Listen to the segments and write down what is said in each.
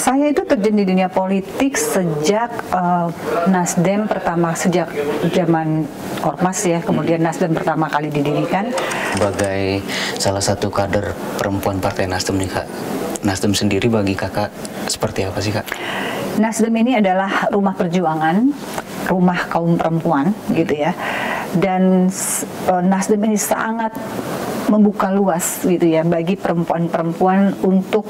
Saya itu terjun di dunia politik sejak Nasdem pertama, sejak zaman Ormas ya, kemudian Nasdem pertama kali didirikan. Sebagai salah satu kader perempuan Partai Nasdem nih Kak, Nasdem sendiri bagi Kakak seperti apa sih Kak? Nasdem ini adalah rumah perjuangan, rumah kaum perempuan gitu ya. Dan Nasdem ini sangat membuka luas gitu ya bagi perempuan-perempuan untuk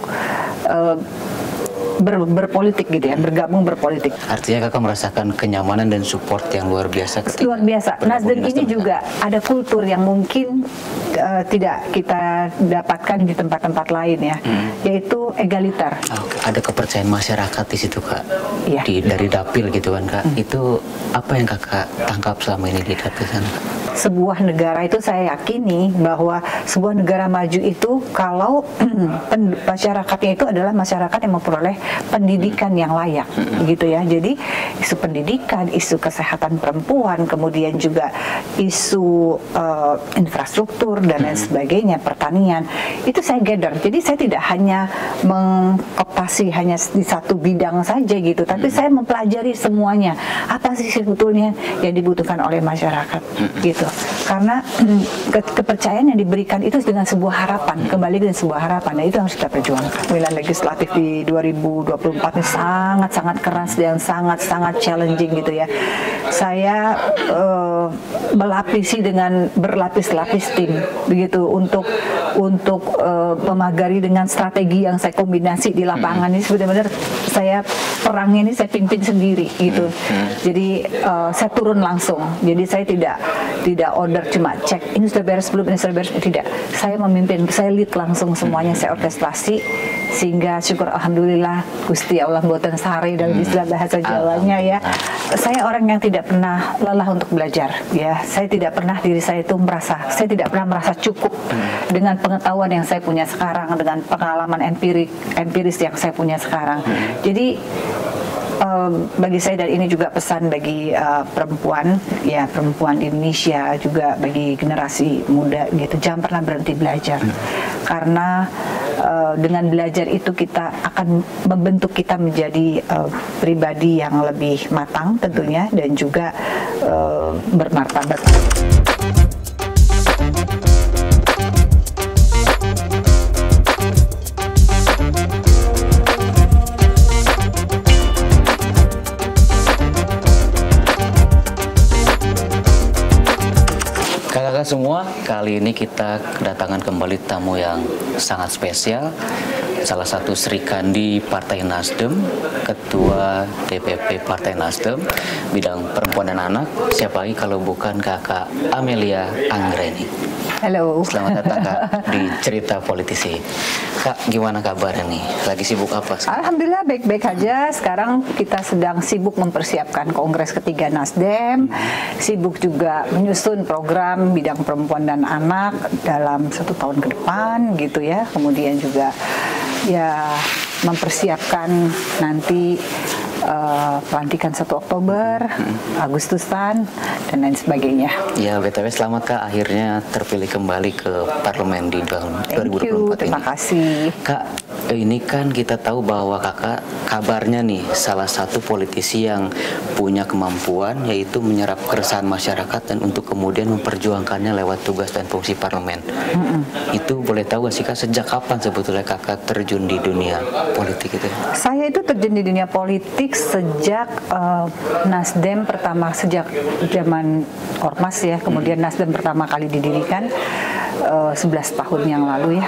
berpolitik gitu ya, bergabung berpolitik. Artinya Kakak merasakan kenyamanan dan support yang luar biasa. Luar biasa. Nasdem ini juga ada kultur yang mungkin tidak kita dapatkan di tempat-tempat lain ya, yaitu egaliter. Ada kepercayaan masyarakat di situ Kak, iya. Dari dapil gitu kan Kak. Itu apa yang Kakak tangkap selama ini di dapil sana Kak? Sebuah negara itu saya yakini bahwa sebuah negara maju itu kalau masyarakatnya itu adalah masyarakat yang memperoleh pendidikan yang layak gitu ya. Jadi isu pendidikan, isu kesehatan perempuan, kemudian juga isu infrastruktur dan lain sebagainya, pertanian, itu saya gather. Jadi saya tidak hanya mengoptasi hanya di satu bidang saja gitu, tapi saya mempelajari semuanya. Apa sih sebetulnya yang dibutuhkan oleh masyarakat gitu. Karena kepercayaan yang diberikan itu dengan sebuah harapan, kembali dengan sebuah harapan, dan itu harus kita perjuangkan. Pemilihan legislatif di 2024 ini sangat-sangat keras dan sangat-sangat challenging gitu ya. Saya melapisi dengan berlapis-lapis tim begitu untuk memagari dengan strategi yang saya kombinasi di lapangan. Ini benar-benar saya perang ini saya pimpin sendiri gitu. Jadi saya turun langsung. Jadi saya tidak order cuma cek ini sudah beres belum, ini sudah beres, tidak. Saya memimpin, saya lead langsung semuanya, saya orkestrasi sehingga syukur alhamdulillah Gusti Allah mboten sare dalam istilah bahasa Jawanya ya. Saya orang yang tidak pernah lelah untuk belajar ya. Saya tidak pernah diri saya itu saya tidak pernah merasa cukup dengan pengetahuan yang saya punya sekarang, dengan pengalaman empiris yang saya punya sekarang. Jadi bagi saya, dan ini juga pesan bagi perempuan ya, perempuan Indonesia, juga bagi generasi muda gitu, jangan pernah berhenti belajar. Karena dengan belajar itu kita akan membentuk kita menjadi pribadi yang lebih matang tentunya, dan juga bermartabat. Kakak semua, kali ini kita kedatangan kembali tamu yang sangat spesial. Salah satu Sri Kandi Partai Nasdem, Ketua DPP Partai Nasdem, bidang perempuan dan anak. Siapa lagi kalau bukan Kakak Amelia Anggreni. Halo. Selamat datang Kak di Cerita Politisi. Kak, gimana kabar nih? Lagi sibuk apa? Alhamdulillah baik-baik aja. Sekarang kita sedang sibuk mempersiapkan Kongres ketiga Nasdem, sibuk juga menyusun program bidang perempuan dan anak dalam 1 tahun ke depan gitu ya. Kemudian juga ya mempersiapkan nanti pelantikan 1 Oktober, Agustusan, dan lain sebagainya. Ya, BTW selamat Kak, akhirnya terpilih kembali ke parlemen di tahun 2024 Terima ini. kasih. Kak, ini kan kita tahu bahwa Kakak kabarnya nih salah satu politisi yang punya kemampuan yaitu menyerap keresahan masyarakat dan untuk kemudian memperjuangkannya lewat tugas dan fungsi parlemen. Itu boleh tahu gak sih Kak, sejak kapan sebetulnya Kakak terjun di dunia politik itu? Saya itu terjun di dunia politik sejak Nasdem pertama, sejak zaman Ormas ya, kemudian Nasdem pertama kali didirikan 11 tahun yang lalu ya.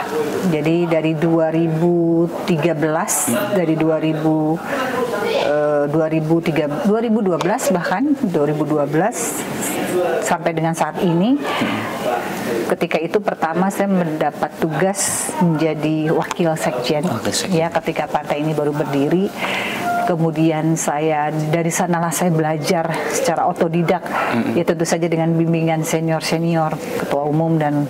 Jadi dari 2013, dari 2012 bahkan 2012 sampai dengan saat ini. Ketika itu pertama saya mendapat tugas menjadi wakil sekjen ya, ketika partai ini baru berdiri. Kemudian saya dari sanalah saya belajar secara otodidak, ya tentu saja dengan bimbingan senior-senior, ketua umum dan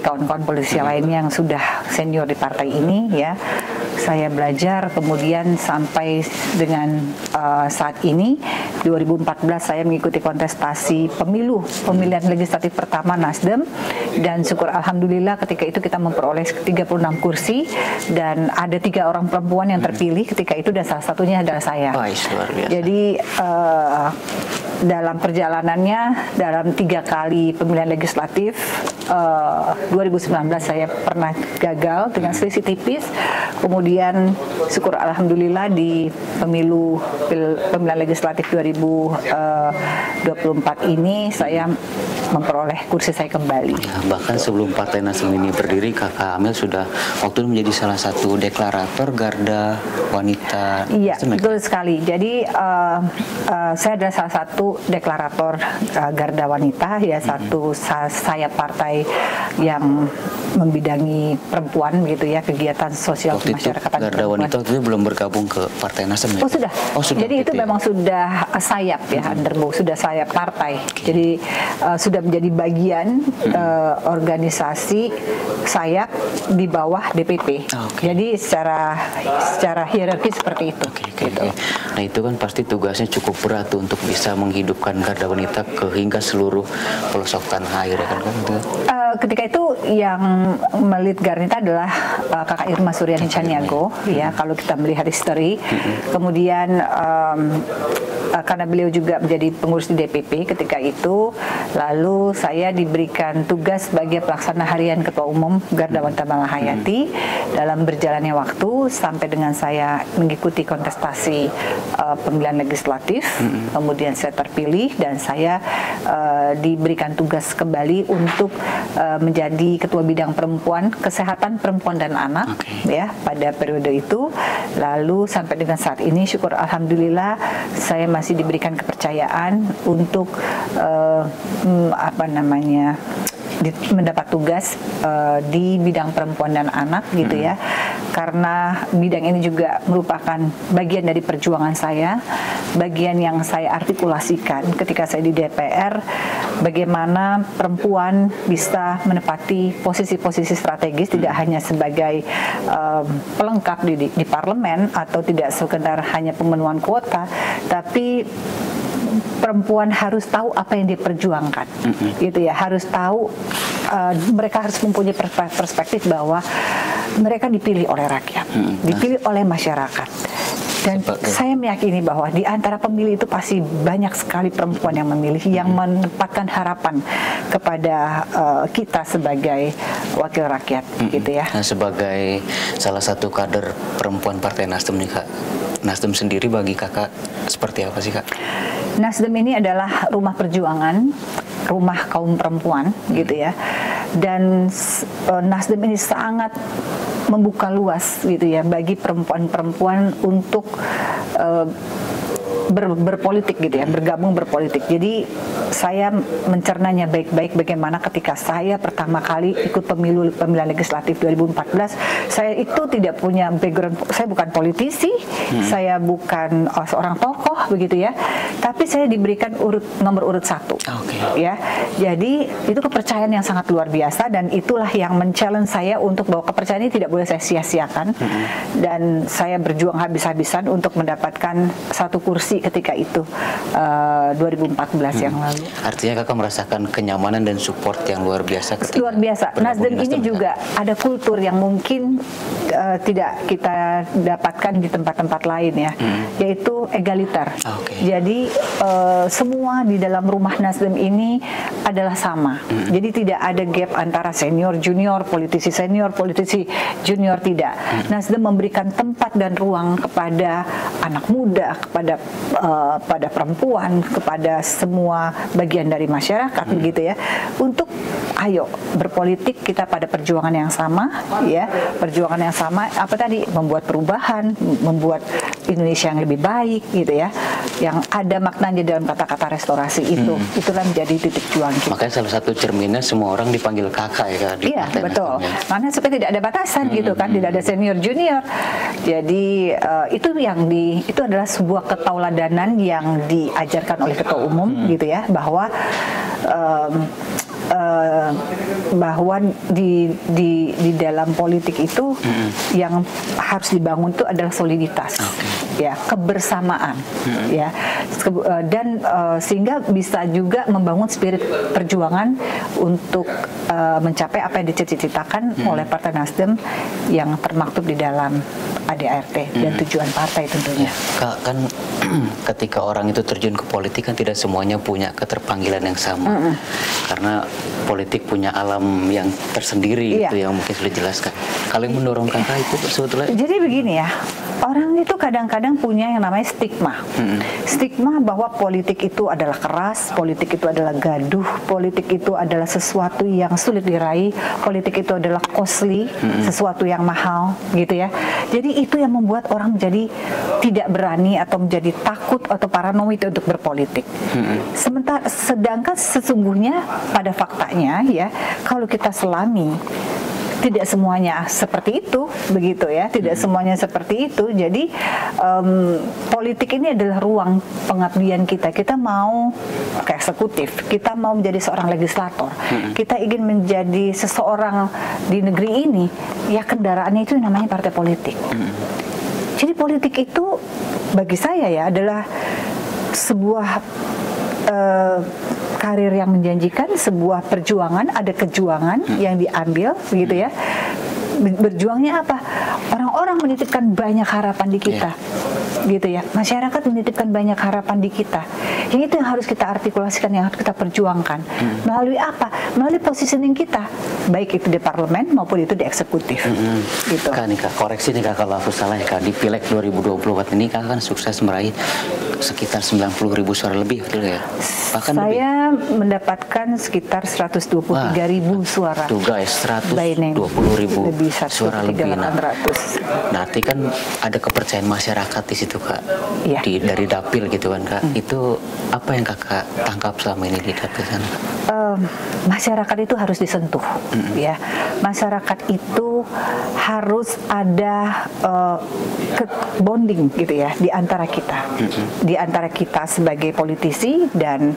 kawan-kawan politisi lainnya yang sudah senior di partai ini ya. saya belajar, kemudian sampai dengan saat ini 2014 saya mengikuti kontestasi pemilihan legislatif pertama Nasdem, dan syukur alhamdulillah ketika itu kita memperoleh 36 kursi dan ada 3 orang perempuan yang terpilih ketika itu, dan salah satunya adalah saya. Luar biasa. Jadi dalam perjalanannya, dalam 3 kali pemilihan legislatif, 2019 saya pernah gagal dengan selisih tipis. Kemudian syukur alhamdulillah di pemilihan legislatif 2024 ini saya memperoleh kursi saya kembali. Ya, bahkan sebelum Partai Nasdem ini berdiri, Kakak Amel sudah waktu itu menjadi salah satu deklarator Garda Wanita. Iya, betul sekali. Jadi saya adalah salah satu deklarator Garda Wanita, ya, satu sayap partai yang membidangi perempuan gitu ya, kegiatan sosial kemasyarakatan. Garda Wanita itu belum bergabung ke Partai Nasdem ya? Oh sudah. Jadi itu memang sudah sayap ya, underbow, sudah sayap partai. Jadi sudah menjadi bagian organisasi sayap di bawah DPP. Jadi secara hierarki seperti itu. Gitu. Nah itu kan pasti tugasnya cukup berat tuh, untuk bisa menghidupkan Garda Wanita hingga seluruh pelosok tanah air, ya kan? Ketika itu yang melit Garnita adalah Kakak Irma Suryani Caniago, ya, kalau kita melihat history. Kemudian karena beliau juga menjadi pengurus di DPP ketika itu, lalu saya diberikan tugas sebagai pelaksana harian Ketua Umum Garda Wanita Malahayati dalam berjalannya waktu sampai dengan saya mengikuti kontestasi pemilihan legislatif. Kemudian saya terpilih dan saya diberikan tugas kembali untuk menjadi Ketua Bidang Perempuan, Kesehatan Perempuan dan Anak, ya, pada periode itu. Lalu sampai dengan saat ini syukur alhamdulillah saya masih diberikan kepercayaan untuk mendapat tugas di bidang perempuan dan anak gitu ya, karena bidang ini juga merupakan bagian dari perjuangan saya, bagian yang saya artikulasikan ketika saya di DPR, bagaimana perempuan bisa menepati posisi-posisi strategis, tidak hanya sebagai pelengkap di parlemen atau tidak sekedar hanya pemenuhan kuota, tapi perempuan harus tahu apa yang diperjuangkan, gitu ya, harus tahu, mereka harus mempunyai perspektif bahwa mereka dipilih oleh rakyat, dipilih oleh masyarakat. Dan saya meyakini bahwa di antara pemilih itu pasti banyak sekali perempuan yang memilih, yang menempatkan harapan kepada kita sebagai wakil rakyat, gitu ya. Nah, sebagai salah satu kader perempuan Partai Nasdem nih Kak, Nasdem sendiri bagi Kakak seperti apa sih Kak? Nasdem ini adalah rumah perjuangan, rumah kaum perempuan, gitu ya. Dan Nasdem ini sangat membuka luas gitu ya bagi perempuan-perempuan untuk berpolitik gitu ya, bergabung berpolitik. Jadi saya mencernanya baik-baik bagaimana ketika saya pertama kali ikut pemilihan legislatif 2014, saya itu tidak punya background, saya bukan politisi, saya bukan seorang tokoh begitu ya, tapi saya diberikan nomor urut 1. Ya. Jadi itu kepercayaan yang sangat luar biasa, dan itulah yang men-challenge saya untuk bahwa kepercayaan ini tidak boleh saya sia-siakan, dan saya berjuang habis-habisan untuk mendapatkan 1 kursi ketika itu 2014 yang lalu. Artinya Kakak merasakan kenyamanan dan support yang luar biasa. Luar biasa. Nasdem ini juga ada kultur yang mungkin tidak kita dapatkan di tempat-tempat lain ya, yaitu egaliter. Jadi semua di dalam rumah Nasdem ini adalah sama. Jadi tidak ada gap antara senior junior, politisi senior, politisi junior, tidak. Nasdem memberikan tempat dan ruang kepada anak muda, kepada perempuan, kepada semua bagian dari masyarakat begitu ya, untuk ayo berpolitik kita pada perjuangan yang sama ya, perjuangan yang sama apa tadi, membuat perubahan, membuat Indonesia yang lebih baik gitu ya, yang ada maknanya dalam kata-kata restorasi itu. Itulah menjadi titik juang kita. Makanya salah satu cerminnya semua orang dipanggil kakak ya Kak. Iya betul. Karena supaya tidak ada batasan gitu kan, tidak ada senior junior. Jadi itu adalah sebuah ketauladanan yang diajarkan oleh Ketua Umum gitu ya, bahwa bahwa di dalam politik itu yang harus dibangun itu adalah soliditas, ya, kebersamaan, ya, dan sehingga bisa juga membangun spirit perjuangan untuk mencapai apa yang dicita-citakan oleh Partai Nasdem yang termaktub di dalam ADART dan tujuan partai tentunya. Kak, kan ketika orang itu terjun ke politik kan tidak semuanya punya keterpanggilan yang sama, karena politik punya alam yang tersendiri, itu yang mungkin sudah dijelaskan. Kalau yang mendorong kakak itu sebetulnya? Jadi begini ya, orang itu kadang-kadang punya yang namanya stigma, stigma bahwa politik itu adalah keras, politik itu adalah gaduh, politik itu adalah sesuatu yang sulit diraih, politik itu adalah costly, sesuatu yang mahal, gitu ya. Jadi itu yang membuat orang menjadi tidak berani atau menjadi takut atau paranoid untuk berpolitik. Sedangkan sesungguhnya pada faktanya ya, kalau kita selami, tidak semuanya seperti itu, begitu ya, tidak semuanya seperti itu. Jadi politik ini adalah ruang pengabdian kita. Kita mau ke eksekutif, kita mau menjadi seorang legislator, kita ingin menjadi seseorang di negeri ini, ya kendaraannya itu namanya partai politik. Jadi politik itu bagi saya ya adalah sebuah karir yang menjanjikan, sebuah perjuangan, ada kejuangan yang diambil, begitu ya. Berjuangnya apa? Orang-orang menitipkan banyak harapan di kita, gitu ya. Masyarakat menitipkan banyak harapan di kita. Yang itu yang harus kita artikulasikan, yang harus kita perjuangkan. Melalui apa? Melalui positioning kita, baik itu di parlemen maupun itu di eksekutif. Gitu. Kak, nih Kak, koreksi nih Kak kalau aku salah ya Kak, di Pileg 2024 ini Kak kan sukses meraih sekitar 90.000 suara lebih, betul ya? Bahkan saya mendapatkan sekitar 123.000 suara. Tuh guys, 120.000 suara lebih. Nanti kan ada kepercayaan masyarakat di situ Kak, dari dapil gitu kan Kak. Itu apa yang Kakak tangkap selama ini di dapil sana? Masyarakat itu harus disentuh, ya. Masyarakat itu harus ada bonding gitu ya di antara kita, di antara kita sebagai politisi, dan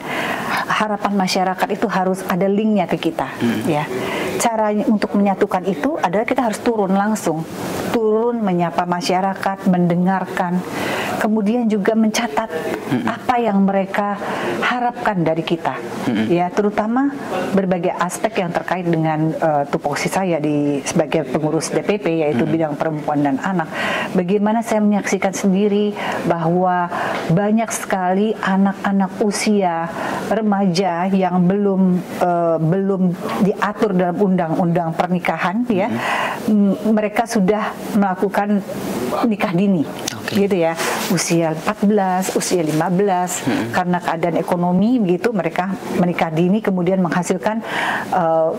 harapan masyarakat itu harus ada linknya ke kita, ya. Cara untuk menyatukan itu adalah kita harus turun langsung, turun menyapa masyarakat, mendengarkan, kemudian juga mencatat apa yang mereka harapkan dari kita, ya, terutama berbagai aspek yang terkait dengan tupoksi saya sebagai pengurus DPP, yaitu bidang perempuan dan anak. Bagaimana saya menyaksikan sendiri bahwa banyak sekali anak-anak usia remaja yang belum diatur dalam undang-undang pernikahan, ya, mereka sudah melakukan nikah dini, gitu ya, usia 14, usia 15, karena keadaan ekonomi begitu, mereka menikah dini, kemudian menghasilkan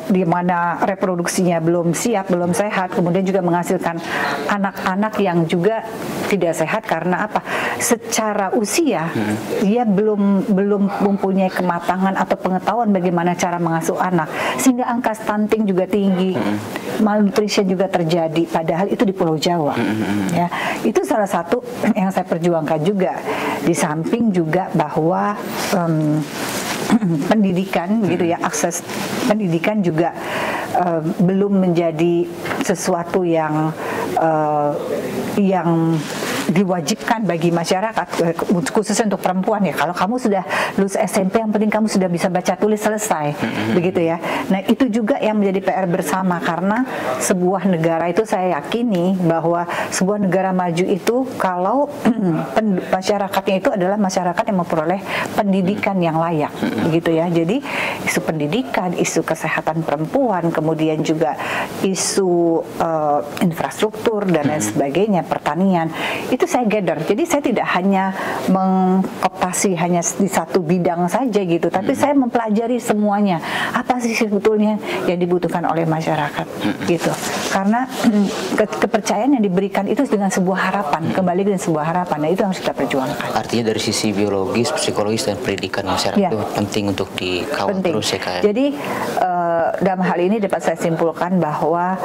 di mana reproduksinya belum siap, belum sehat, kemudian juga menghasilkan anak-anak yang juga tidak sehat karena apa? Secara usia dia belum mempunyai kematangan atau pengetahuan bagaimana cara mengasuh anak, sehingga angka stunting juga tinggi, malnutrition juga terjadi, padahal itu di Pulau Jawa, ya. Itu salah satu yang saya perjuangkan juga, di samping juga bahwa pendidikan gitu ya, akses pendidikan juga belum menjadi sesuatu yang diwajibkan bagi masyarakat, khususnya untuk perempuan ya. Kalau kamu sudah lulus SMP, yang penting kamu sudah bisa baca tulis, selesai, begitu ya. Nah, itu juga yang menjadi PR bersama, karena sebuah negara itu saya yakini bahwa sebuah negara maju itu kalau masyarakatnya itu adalah masyarakat yang memperoleh pendidikan yang layak, begitu ya. Jadi isu pendidikan, isu kesehatan perempuan, kemudian juga isu infrastruktur dan lain sebagainya, pertanian, itu saya gather. Jadi saya tidak hanya mengoptasi hanya di satu bidang saja gitu, tapi saya mempelajari semuanya. Apa sih sebetulnya yang dibutuhkan oleh masyarakat gitu. Karena kepercayaan yang diberikan itu dengan sebuah harapan, kembali dengan sebuah harapan. Nah, itu harus kita perjuangkan. Artinya dari sisi biologis, psikologis, dan pendidikan masyarakat itu penting untuk dikawal terus ya Kak. Jadi dalam hal ini dapat saya simpulkan bahwa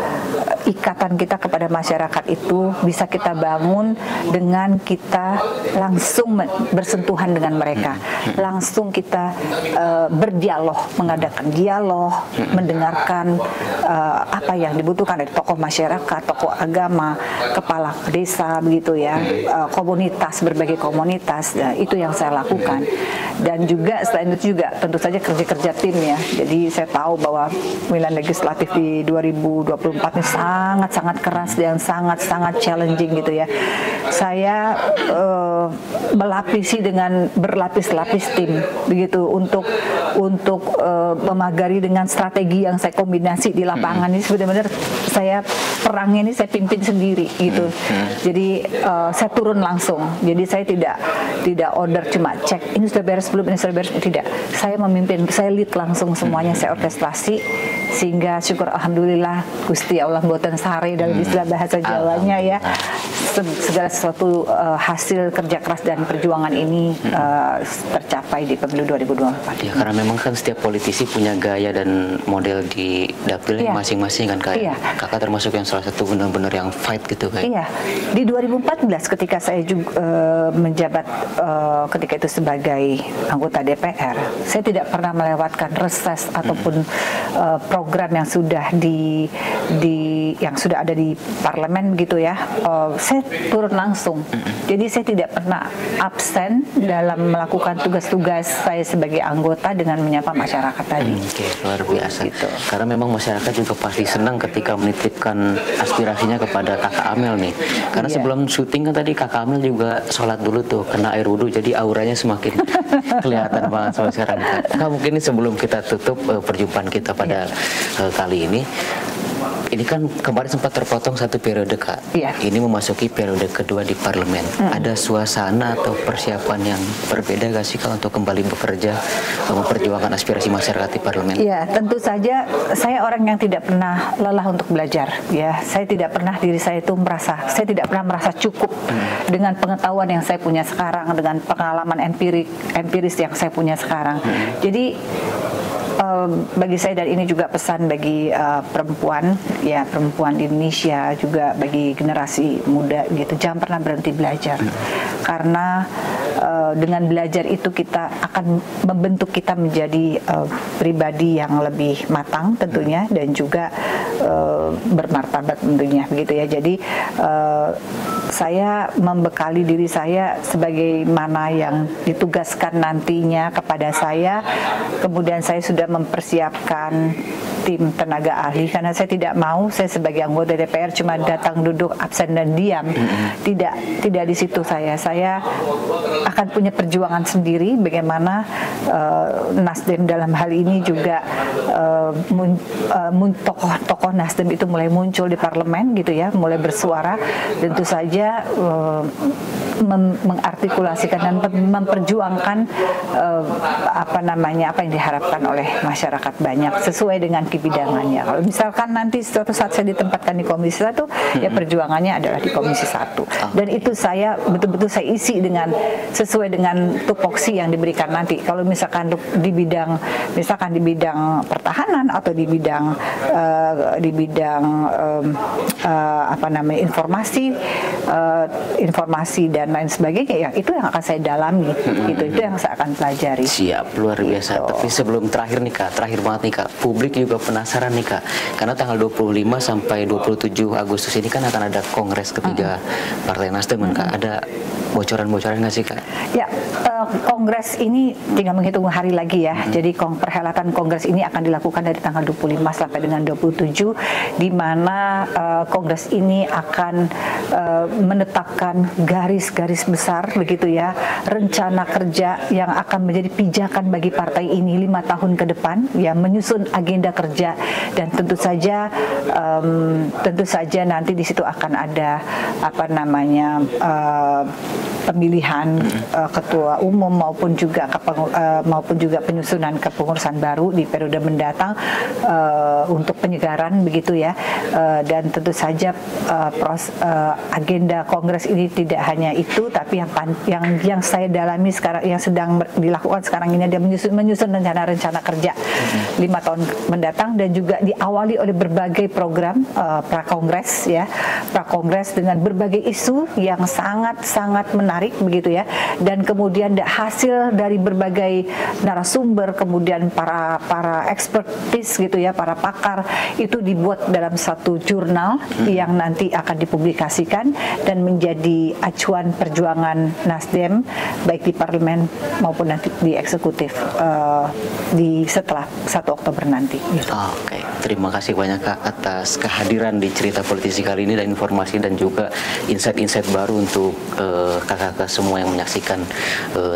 ikatan kita kepada masyarakat itu bisa kita bangun dengan kita langsung bersentuhan dengan mereka, langsung kita berdialog, mengadakan dialog, mendengarkan apa yang dibutuhkan dari tokoh masyarakat, tokoh agama, kepala desa, begitu ya, komunitas, berbagai komunitas. Itu yang saya lakukan. Dan juga selain itu juga tentu saja kerja-kerja tim ya. Jadi saya tahu bahwa pemilihan legislatif di 2024 ini sangat-sangat keras dan sangat-sangat challenging gitu ya. Saya melapisi dengan berlapis-lapis tim begitu untuk memagari dengan strategi yang saya kombinasi di lapangan. Ini sebenarnya saya perang ini saya pimpin sendiri gitu. Jadi saya turun langsung. Jadi saya tidak order cuma cek ini sudah beres belum, ini sudah beres, tidak. Saya memimpin, saya lead langsung semuanya, saya orkestrasi sehingga syukur alhamdulillah Gusti Allah mboten sare dalam istilah bahasa Jawanya ya. Segala sesuatu hasil kerja keras dan perjuangan ini tercapai di pemilu 2024. Ya, karena memang kan setiap politisi punya gaya dan model di dapilnya masing-masing kan Kak. Kakak termasuk yang salah satu benar-benar yang fight gitu Kak. Iya. Di 2014 ketika saya juga menjabat ketika itu sebagai anggota DPR, saya tidak pernah melewatkan reses ataupun program yang sudah yang sudah ada di parlemen gitu ya. Saya turun langsung. Jadi saya tidak pernah absen dalam melakukan tugas-tugas saya sebagai anggota dengan menyapa masyarakat tadi. Oke, luar biasa. Gitu. Karena memang masyarakat juga pasti senang ketika menitipkan aspirasinya kepada Kakak Amel nih. Karena sebelum syuting kan tadi Kakak Amel juga sholat dulu tuh, kena air wudhu, jadi auranya semakin kelihatan banget sama masyarakat. Kak, mungkin ini sebelum kita tutup perjumpaan kita pada kali ini kan kemarin sempat terpotong satu periode Kak. Ini memasuki periode kedua di parlemen. Ada suasana atau persiapan yang berbeda gak sih Kak untuk kembali bekerja memperjuangkan aspirasi masyarakat di parlemen? Iya, tentu saja saya orang yang tidak pernah lelah untuk belajar. Ya, saya tidak pernah diri saya itu saya tidak pernah merasa cukup dengan pengetahuan yang saya punya sekarang, dengan pengalaman empiris yang saya punya sekarang. Jadi bagi saya, dan ini juga pesan bagi perempuan di Indonesia, juga bagi generasi muda gitu, jangan pernah berhenti belajar. Karena dengan belajar itu kita akan membentuk kita menjadi pribadi yang lebih matang tentunya, dan juga bermartabat tentunya begitu ya. Jadi saya membekali diri saya sebagaimana yang ditugaskan nantinya kepada saya. Kemudian saya sudah mempersiapkan tim tenaga ahli, karena saya tidak mau saya sebagai anggota DPR cuma datang duduk absen dan diam. Tidak di situ saya akan punya perjuangan sendiri bagaimana Nasdem dalam hal ini juga tokoh Nasdem itu mulai muncul di parlemen gitu ya, mulai bersuara. Tentu saja mengartikulasikan dan memperjuangkan apa yang diharapkan oleh masyarakat banyak sesuai dengan kebidangannya. Kalau misalkan nanti suatu saat saya ditempatkan di Komisi 1, ya perjuangannya adalah di Komisi 1. Dan itu saya betul-betul saya isi sesuai dengan tupoksi yang diberikan nanti. Kalau misalkan di bidang pertahanan atau di bidang informasi dan lain sebagainya, ya itu yang akan saya dalami, itu yang saya akan pelajari. Siap, luar biasa. Tapi sebelum terakhir banget nih Kak, publik juga penasaran nih Kak, karena tanggal 25 sampai 27 Agustus ini kan akan ada Kongres ketiga Partai Nasdem Kak. Ada bocoran-bocoran nggak sih Kak? Ya, Kongres ini tinggal menghitung hari lagi ya. Jadi perhelatan Kongres ini akan dilakukan dari tanggal 25 sampai dengan 27, di mana Kongres ini akan menetapkan garis-garis besar begitu ya, rencana kerja yang akan menjadi pijakan bagi partai ini 5 tahun ke depan, ya, menyusun agenda kerja. Dan tentu saja nanti di situ akan ada pemilihan ketua umum maupun juga penyusunan kepengurusan baru di periode mendatang untuk penyegaran begitu ya. Dan tentu saja agenda Kongres ini tidak hanya itu, tapi yang saya dalami sekarang, yang sedang dilakukan sekarang ini, dia menyusun rencana-rencana kerja 5 tahun mendatang, dan juga diawali oleh berbagai program prakongres ya, prakongres dengan berbagai isu yang sangat menarik begitu ya, dan kemudian hasil dari berbagai narasumber, kemudian para expertise gitu ya, para pakar, itu dibuat dalam satu jurnal yang nanti akan dipublikasikan dan menjadi acuan perjuangan Nasdem baik di parlemen maupun nanti di eksekutif setelah 1 Oktober nanti gitu. Oke, terima kasih banyak Kak atas kehadiran di Cerita Politisi kali ini, dan informasi dan juga insight-insight baru untuk kakak-kakak semua yang menyaksikan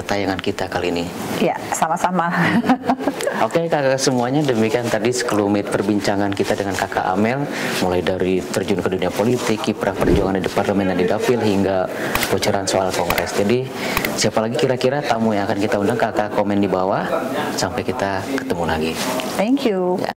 tayangan kita kali ini. Ya, sama-sama. Oke, kakak semuanya, demikian tadi sekelumit perbincangan kita dengan Kakak Amel, mulai dari terjun ke dunia politik, kiprah perjuangan di parlemen dan di dapil, hingga bocoran soal Kongres. Jadi siapa lagi kira-kira tamu yang akan kita undang? Kakak komen di bawah. Sampai kita ketemu lagi. Thank you. Ya.